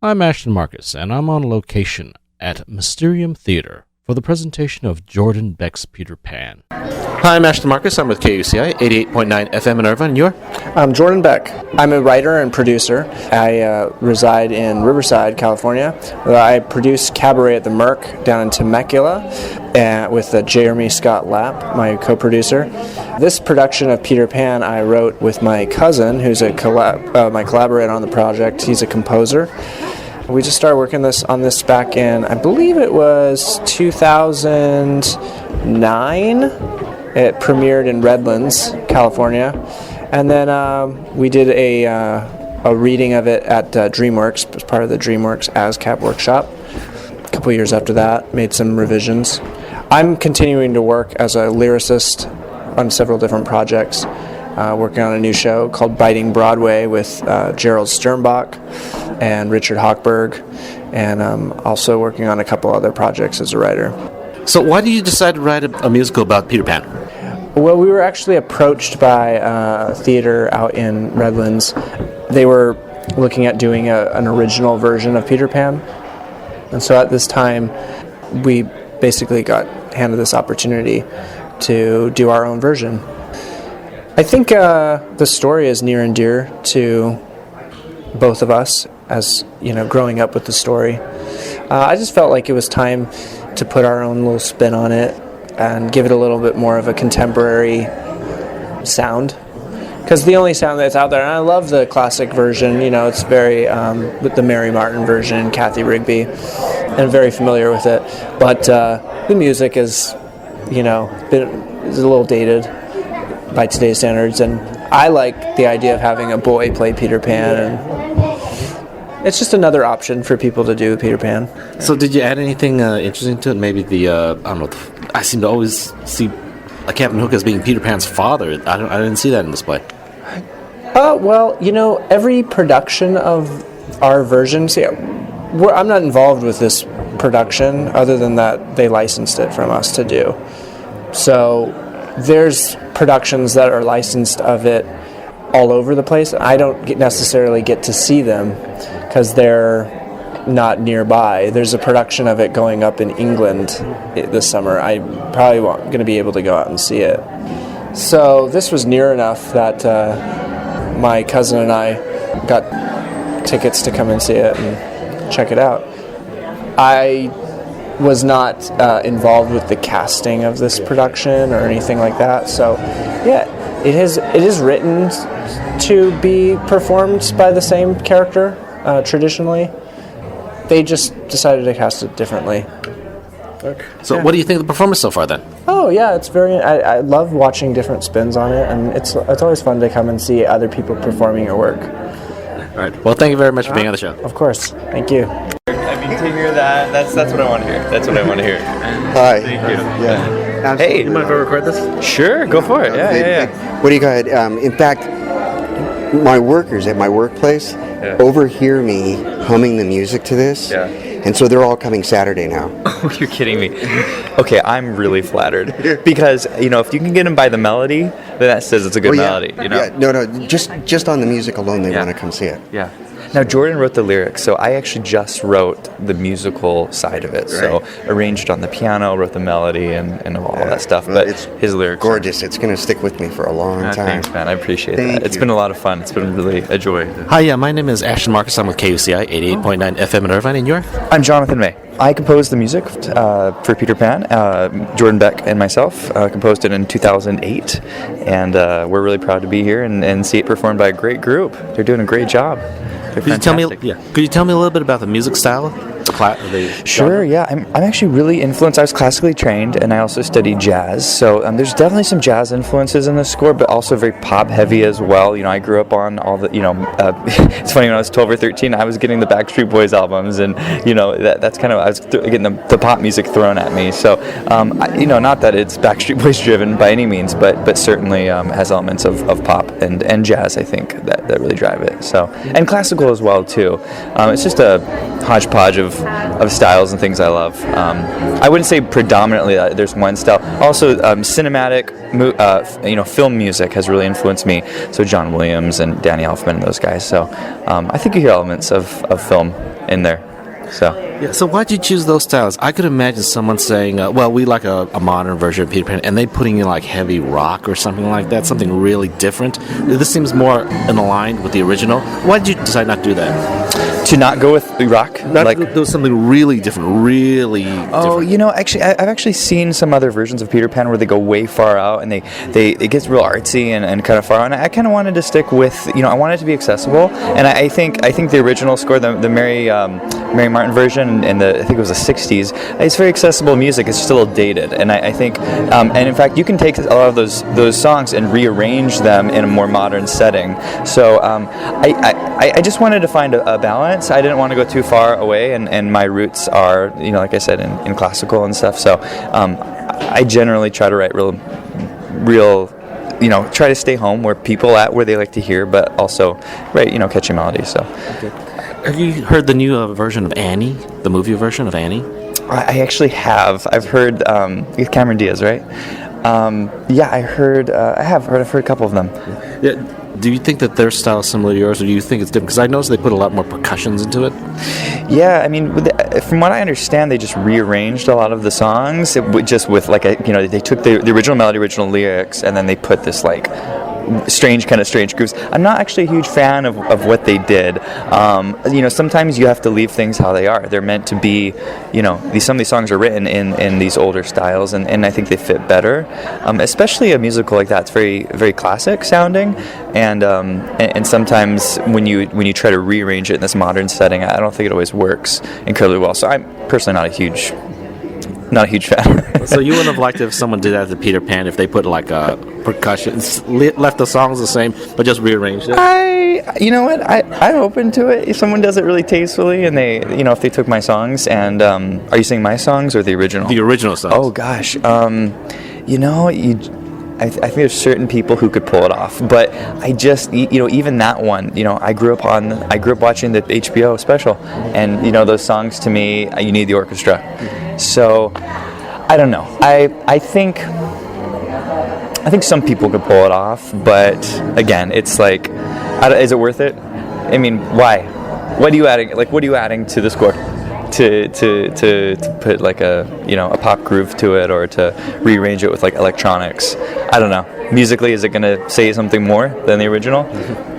I'm Ashton Marcus, and I'm on location at Mysterium Theatre for the presentation of Jordan Beck's Peter Pan. Hi, I'm Ashton Marcus. I'm with KUCI, 88.9 FM in Irvine. You're? I'm Jordan Beck. I'm a writer and producer. I reside in Riverside, California. I produce Cabaret at the Merc down in Temecula with Jeremy Scott Lapp, my co-producer. This production of Peter Pan I wrote with my cousin, who's my collaborator on the project. He's a composer. We just started working on this back in, I believe it was 2009. It premiered in Redlands, California, and then we did a reading of it at DreamWorks as part of the DreamWorks ASCAP workshop. A couple years after that, made some revisions. I'm continuing to work as a lyricist on several different projects, working on a new show called Biting Broadway with Gerald Sternbach and Richard Hochberg, and I'm also working on a couple other projects as a writer. So why did you decide to write a musical about Peter Pan? Well, we were actually approached by a theater out in Redlands. They were looking at doing an original version of Peter Pan. And so at this time, we basically got handed this opportunity to do our own version. I think the story is near and dear to both of us, as you know, growing up with the story. I just felt like it was time to put our own little spin on it and give it a little bit more of a contemporary sound, because the only sound that's out there, and I love the classic version, you know, it's very with the Mary Martin version, Kathy Rigby, and I'm very familiar with it, but the music is, you know, is a little dated by today's standards, and I like the idea of having a boy play Peter Pan, and it's just another option for people to do Peter Pan. So did you add anything interesting to it? Maybe I seem to always see Captain Hook as being Peter Pan's father. I didn't see that in this play. Well, you know, every production of our versions, I'm not involved with this production other than that they licensed it from us to do. So there's productions that are licensed of it all over the place. I don't necessarily get to see them because they're not nearby. There's a production of it going up in England this summer. I probably going to be able to go out and see it. So this was near enough that my cousin and I got tickets to come and see it and check it out. I was not involved with the casting of this production or anything like that. So yeah, it is written to be performed by the same character traditionally. They just decided to cast it differently. So what do you think of the performance so far then? Oh yeah, it's I love watching different spins on it, and it's always fun to come and see other people performing your work. All right. Well, thank you very much for being on the show. Of course. Thank you. I mean, to hear that, that's what I want to hear. That's what I want to hear. Hi. Thank you. Yeah. Hey, You mind if I record this? Sure, go for it. Yeah. What do you got? In fact, my workers at my workplace overhear me humming the music to this. Yeah. And so they're all coming Saturday now. Oh, you're kidding me. Okay, I'm really flattered. Because, you know, if you can get them by the melody, then that says it's a good melody, you know? Yeah, no, just on the music alone, they want to come see it. Yeah. Now, Jordan wrote the lyrics, so I actually just wrote the musical side of it. Right. So arranged on the piano, wrote the melody, and all that stuff. Well, but it's his lyrics, gorgeous. It's going to stick with me for a long time. Thanks, man. I appreciate that. It's been a lot of fun. It's been really a joy. Hi, my name is Ashton Marcus. I'm with KUCI, 88.9 FM in Irvine, and you're? I'm Jonathan May. I composed the music for Peter Pan. Jordan Beck and myself composed it in 2008, and we're really proud to be here and see it performed by a great group. They're doing a great job. Could you tell me a little bit about the music style? Sure, yeah. I'm actually really influenced. I was classically trained, and I also studied jazz. So there's definitely some jazz influences in the score, but also very pop heavy as well. You know, I grew up on all the, it's funny, when I was 12 or 13, I was getting the Backstreet Boys albums, and, you know, that's kind of, I was getting the pop music thrown at me. So, not that it's Backstreet Boys driven by any means, but certainly has elements of pop and jazz, I think, that really drive it. So, and classical as well, too. It's just a hodgepodge of styles and things I love. I wouldn't say predominantly there's one style. Also, cinematic, film music has really influenced me. So John Williams and Danny Elfman and those guys. So I think you hear elements of film in there. So. Yeah, so why'd you choose those styles? I could imagine someone saying, well, we like a modern version of Peter Pan, and they putting in like heavy rock or something like that, something really different. This seems more in aligned with the original. Why did you decide not to do that? To not go with the rock? Like do something really different, really different. Actually, I've actually seen some other versions of Peter Pan where they go way far out, and it gets real artsy and kind of far out. And I kind of wanted to stick with, I wanted it to be accessible. And I think the original score, the Mary Martin version, and I think it was the 60s, it's very accessible music. It's just a little dated. And I think, and in fact, you can take a lot of those songs and rearrange them in a more modern setting. So I just wanted to find a balance. I didn't want to go too far away, and my roots are, like I said, in classical and stuff. So I generally try to write real, try to stay home where people at where they like to hear, but also write, catchy melodies. So. Okay. Have you heard the new version of Annie, the movie version of Annie? I actually have. I've heard with Cameron Diaz, right? I've heard a couple of them. Yeah. Do you think that their style is similar to yours, or do you think it's different? Because I noticed they put a lot more percussions into it. Yeah, I mean, from what I understand, they just rearranged a lot of the songs, just with they took the original melody, original lyrics, and then they put this strange grooves. I'm not actually a huge fan of what they did. Sometimes you have to leave things how they are. They're meant to be, some of these songs are written in these older styles, and I think they fit better. Especially a musical like that, it's very, very classic sounding, and sometimes when you try to rearrange it in this modern setting, I don't think it always works incredibly well. So I'm personally not a huge fan. So you wouldn't have liked it if someone did that to Peter Pan, if they put like a percussion, left the songs the same, but just rearranged it? I'm open to it. If someone does it really tastefully, and they, if they took my songs, and are you saying my songs or the original? The original songs. Oh gosh, I think there's certain people who could pull it off, but I just, even that one, I grew up watching the HBO special, and those songs to me, you need the orchestra. So I don't know. I think some people could pull it off, but again, it's like, is it worth it? I mean, why? What are you adding to the score? To put like a pop groove to it, or to rearrange it with like electronics. I don't know. Musically, is it going to say something more than the original?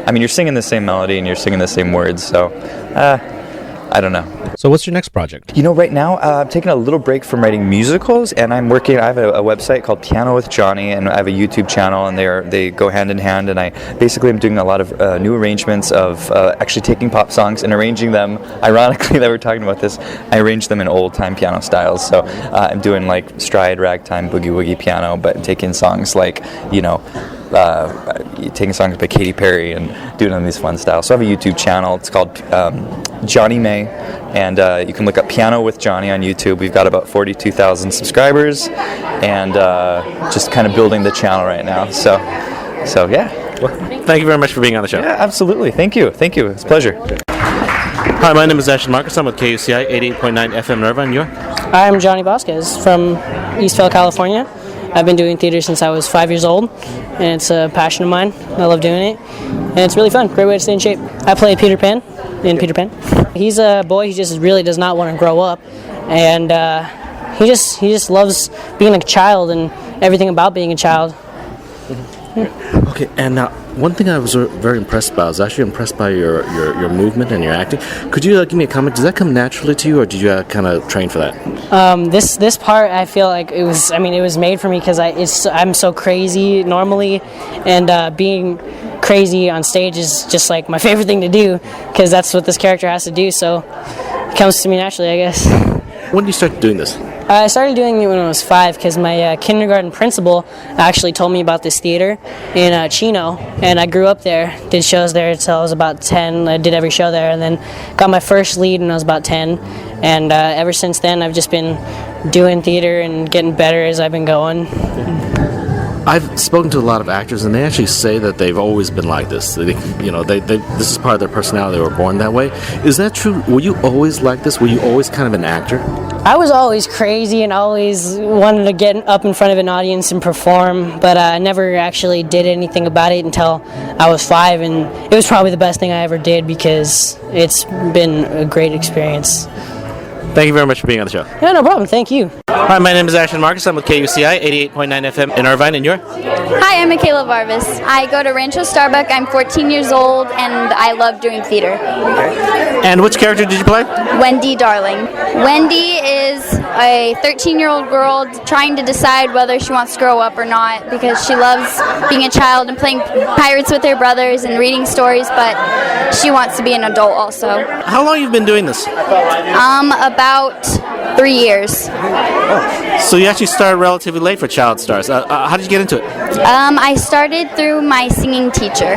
I mean, you're singing the same melody and you're singing the same words, so I don't know. So what's your next project? Right now I'm taking a little break from writing musicals, and I have a website called Piano with Johnny, and I have a YouTube channel, and they go hand in hand, and I basically am doing a lot of new arrangements of actually taking pop songs and arranging them, ironically that we're talking about this, I arrange them in old time piano styles. So I'm doing like stride, ragtime, boogie woogie piano, but taking songs like, taking songs by Katy Perry and doing them in these fun styles. So I have a YouTube channel. It's called Johnny May, and you can look up Piano with Johnny on YouTube. We've got about 42,000 subscribers, and just kind of building the channel right now. So yeah. Well, thank you very much for being on the show. Yeah, absolutely. Thank you. It's a pleasure. Hi, my name is Ashton Marcus. I'm with KUCI 88.9 FM in Irvine. You're? I'm Johnny Vasquez from Eastvale, California. I've been doing theater since I was 5 years old, and it's a passion of mine. I love doing it, and it's really fun. Great way to stay in shape. I play Peter Pan in Peter Pan. He's a boy who just really does not want to grow up, and he just loves being a child and everything about being a child. Okay, and now one thing I was very impressed by, I was actually impressed by your movement and your acting. Could you give me a comment? Does that come naturally to you, or did you kind of train for that? This part, I feel like it was made for me because I'm so crazy normally, and being crazy on stage is just like my favorite thing to do, because that's what this character has to do. So it comes to me naturally, I guess. When did you start doing this? I started doing it when I was 5, because my kindergarten principal actually told me about this theater in Chino, and I grew up there, did shows there until I was about 10. I did every show there, and then got my first lead when I was about 10, and ever since then I've just been doing theater and getting better as I've been going. I've spoken to a lot of actors, and they actually say that they've always been like this. This is part of their personality. They were born that way. Is that true? Were you always like this? Were you always kind of an actor? I was always crazy and always wanted to get up in front of an audience and perform, but I never actually did anything about it until I was 5, and it was probably the best thing I ever did because it's been a great experience. Thank you very much for being on the show. Yeah, no problem. Thank you. Hi, my name is Ashton Marcus. I'm with KUCI 88.9 FM in Irvine, and you're? Hi, I'm Michaela Varvis. I go to Rancho Starbuck. I'm 14 years old, and I love doing theater. Okay. And which character did you play? Wendy Darling. Wendy is a 13-year-old girl trying to decide whether she wants to grow up or not because she loves being a child and playing pirates with her brothers and reading stories, but she wants to be an adult also. How long have you been doing this? About 3 years. So you actually started relatively late for Child Stars. How did you get into it? I started through my singing teacher.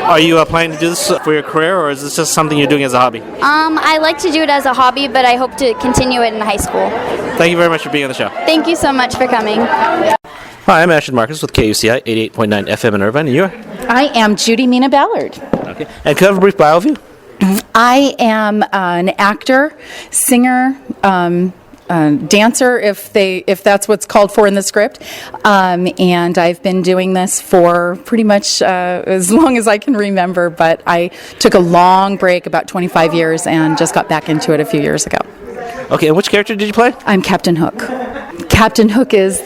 Are you planning to do this for your career, or is this just something you're doing as a hobby? I like to do it as a hobby, but I hope to continue it in high school. Thank you very much for being on the show. Thank you so much for coming. Hi, I'm Ashton Marcus with KUCI 88.9 FM in Irvine, and you're? I am Judy Mina Ballard. Okay. And could I have a brief bio of you? I am an actor, singer, dancer, if that's what's called for in the script, and I've been doing this for pretty much as long as I can remember. But I took a long break, about 25 years, and just got back into it a few years ago. Okay, and which character did you play? I'm Captain Hook. Captain Hook is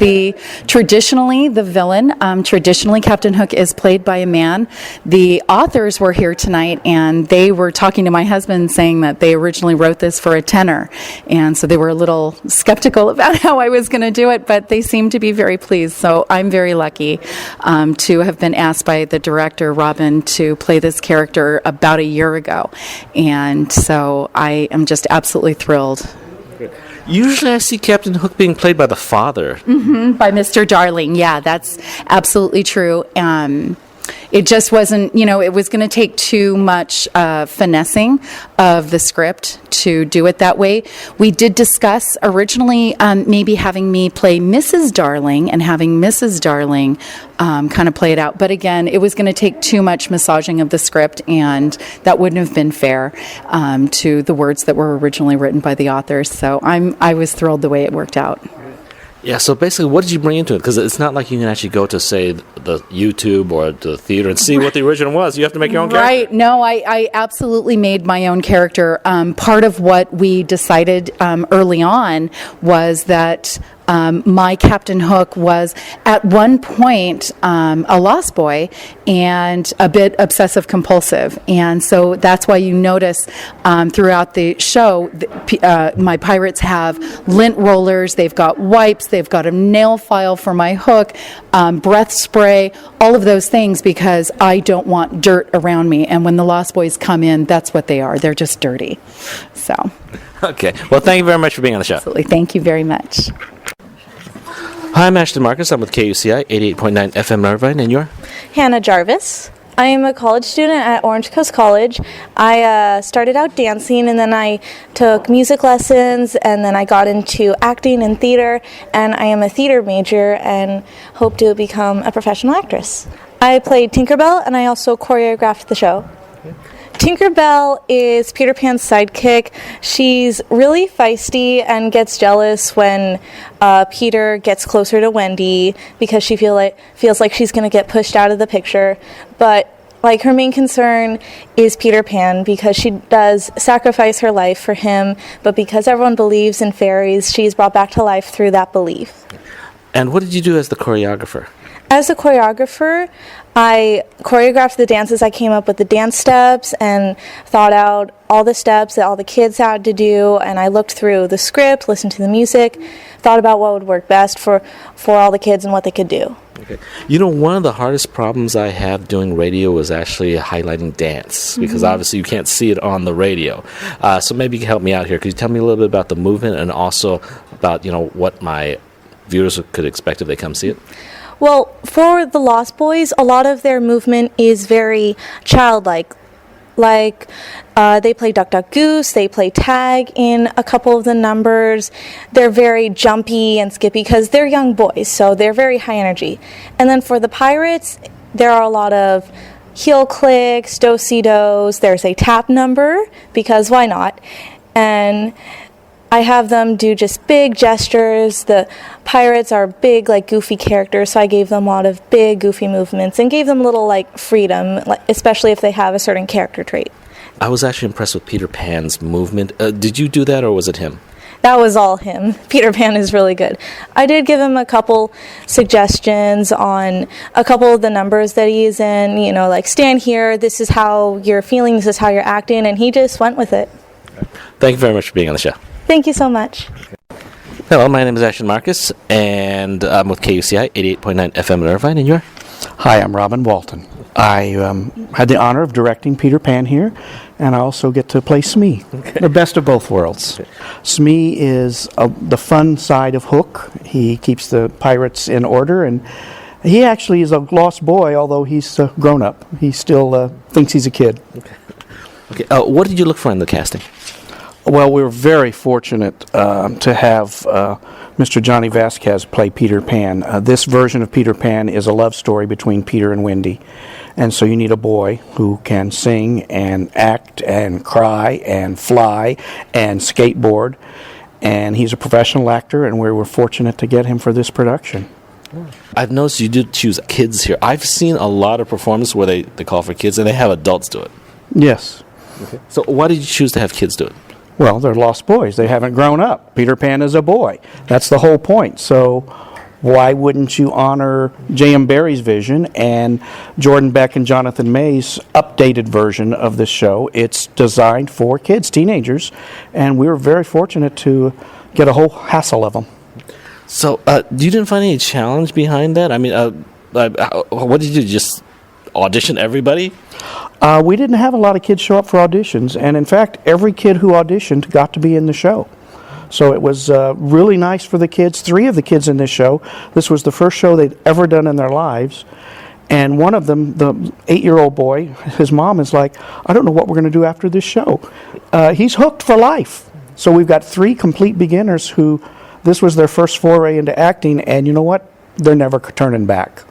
traditionally the villain. Traditionally, Captain Hook is played by a man. The authors were here tonight, and they were talking to my husband saying that they originally wrote this for a tenor. And so they were a little skeptical about how I was going to do it, but they seemed to be very pleased. So I'm very lucky to have been asked by the director, Robin, to play this character about a year ago. And so I am just absolutely thrilled. Usually I see Captain Hook being played by the father. Mm-hmm, by Mr. Darling. Yeah, that's absolutely true. It just wasn't, it was going to take too much finessing of the script to do it that way. We did discuss originally maybe having me play Mrs. Darling and having Mrs. Darling kind of play it out. But again, it was going to take too much massaging of the script, and that wouldn't have been fair to the words that were originally written by the authors. So I was thrilled the way it worked out. Yeah, so basically, what did you bring into it? Because it's not like you can actually go to, say, the YouTube or the theater and see what the original was. You have to make your own character. Right. No, I absolutely made my own character. Part of what we decided early on was that my Captain Hook was at one point a lost boy and a bit obsessive compulsive, and so that's why you notice throughout the show my pirates have lint rollers, they've got wipes, they've got a nail file for my hook, breath spray, all of those things, because I don't want dirt around me, and when the lost boys come in, that's what they are. They're just dirty. So okay, well, thank you very much for being on the show. Absolutely. Thank you very much. Hi, I'm Ashton Marcus. I'm with KUCI 88.9 FM Irvine, and you're? Hannah Jarvis. I am a college student at Orange Coast College. I started out dancing, and then I took music lessons, and then I got into acting and theater, and I am a theater major and hope to become a professional actress. I played Tinkerbell, and I also choreographed the show. Tinkerbell is Peter Pan's sidekick. She's really feisty and gets jealous when Peter gets closer to Wendy because she feels like she's going to get pushed out of the picture. But her main concern is Peter Pan because she does sacrifice her life for him, but because everyone believes in fairies, she's brought back to life through that belief. And what did you do as the choreographer? As a choreographer, I choreographed the dances. I came up with the dance steps and thought out all the steps that all the kids had to do, and I looked through the script, listened to the music, thought about what would work best for all the kids and what they could do. Okay. One of the hardest problems I have doing radio was actually highlighting dance, because obviously you can't see it on the radio. So maybe you can help me out here. Could you tell me a little bit about the movement and also about, what my viewers could expect if they come see it? Well, for the Lost Boys, a lot of their movement is very childlike. Like, they play Duck Duck Goose, they play tag in a couple of the numbers. They're very jumpy and skippy because they're young boys, so they're very high energy. And then for the pirates, there are a lot of heel clicks, do-si-dos. There's a tap number, because why not? And I have them do just big gestures. The pirates are big, like, goofy characters, so I gave them a lot of big, goofy movements and gave them a little, like, freedom, especially if they have a certain character trait. I was actually impressed with Peter Pan's movement. Did you do that, or was it him? That was all him. Peter Pan is really good. I did give him a couple suggestions on a couple of the numbers that he's in, you know, like, stand here, this is how you're feeling, this is how you're acting, and he just went with it. Thank you very much for being on the show. Thank you so much. Hello, my name is Ashton Marcus, and I'm with KUCI 88.9 FM in Irvine, and you're? Hi, I'm Robin Walton. I had the honor of directing Peter Pan here, and I also get to play Smee, the best of both worlds. Smee is the fun side of Hook. He keeps the pirates in order, and he actually is a lost boy, although he's grown up. He still thinks he's a kid. Okay. What did you look for in the casting? Well, we were very fortunate to have Mr. Johnny Vasquez play Peter Pan. This version of Peter Pan is a love story between Peter and Wendy. And so you need a boy who can sing and act and cry and fly and skateboard. And he's a professional actor, and we were fortunate to get him for this production. I've noticed you did choose kids here. I've seen a lot of performances where they call for kids, and they have adults do it. Yes. Okay. So why did you choose to have kids do it? Well, they're lost boys. They haven't grown up. Peter Pan is a boy. That's the whole point. So why wouldn't you honor J.M. Barrie's vision and Jordan Beck and Jonathan May's updated version of this show? It's designed for kids, teenagers, and we were very fortunate to get a whole hassle of them. So you didn't find any challenge behind that? I mean, what did you do? Just audition everybody? We didn't have a lot of kids show up for auditions, and in fact, every kid who auditioned got to be in the show. So it was really nice for the kids. 3 of the kids in this show, this was the first show they'd ever done in their lives, and one of them, the 8-year-old boy, his mom is like, I don't know what we're going to do after this show. He's hooked for life. So we've got 3 complete beginners who, this was their first foray into acting, and you know what? They're never turning back.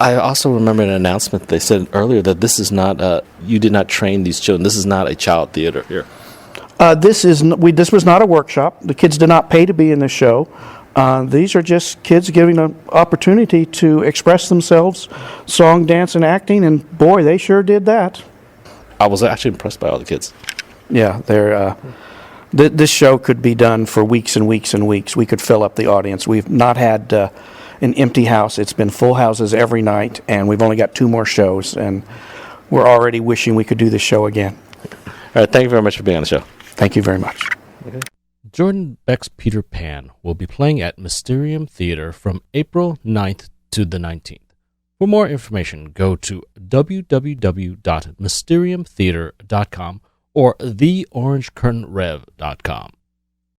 I also remember an announcement they said earlier that this is not, you did not train these children. This is not a child theater here. This was not a workshop. The kids did not pay to be in the show. These are just kids giving an opportunity to express themselves, song, dance, and acting, and boy, they sure did that. I was actually impressed by all the kids. Yeah, this show could be done for weeks and weeks and weeks. We could fill up the audience. We've not had an empty house. It's been full houses every night, and we've only got 2 more shows, and we're already wishing we could do this show again. All right, thank you very much for being on the show. Thank you very much. Okay. Jordan Beck's Peter Pan will be playing at Mysterium Theatre from April 9th to the 19th. For more information, go to www.mysteriumtheatre.com or theorangecurtainrev.com.